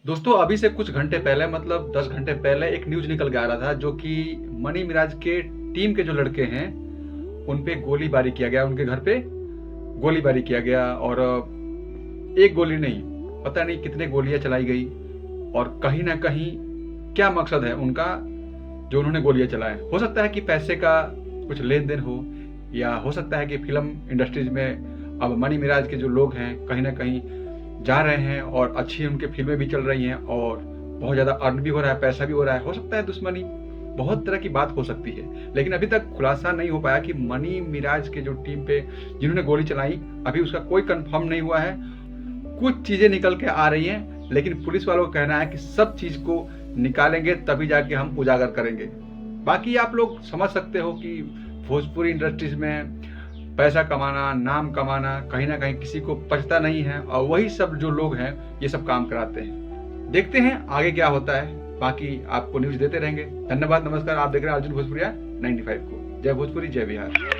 दोस्तों अभी से कुछ घंटे पहले मतलब 10 घंटे पहले एक न्यूज निकल के आ रहा था जो कि मनी मिराज के टीम के जो लड़के हैं उन पे गोलीबारी किया गया, उनके घर पे गोलीबारी किया गया और एक गोली नहीं पता नहीं कितने गोलियां चलाई गई और कहीं ना कहीं क्या मकसद है उनका जो उन्होंने गोलियां चलाए। हो सकता है कि पैसे का कुछ लेन देन हो या हो सकता है कि फिल्म इंडस्ट्रीज में अब मनी मिराज के जो लोग हैं कहीं ना कहीं जा रहे हैं और अच्छी उनकी फिल्में भी चल रही हैं और बहुत ज़्यादा अर्न भी हो रहा है, पैसा भी हो रहा है। हो सकता है दुश्मनी, बहुत तरह की बात हो सकती है, लेकिन अभी तक खुलासा नहीं हो पाया कि मनी मिराज के जो टीम पे जिन्होंने गोली चलाई अभी उसका कोई कंफर्म नहीं हुआ है। कुछ चीज़ें निकल के आ रही हैं लेकिन पुलिस वालों का कहना है कि सब चीज़ को निकालेंगे तभी जाके हम उजागर करेंगे। बाकी आप लोग समझ सकते हो कि भोजपुरी इंडस्ट्रीज में पैसा कमाना, नाम कमाना कहीं ना कहीं किसी को पचता नहीं है और वही सब जो लोग हैं ये सब काम कराते हैं। देखते हैं आगे क्या होता है, बाकी आपको न्यूज देते रहेंगे। धन्यवाद, नमस्कार। आप देख रहे हैं अर्जुन भोजपुरिया 95 को। जय भोजपुरी, जय बिहार।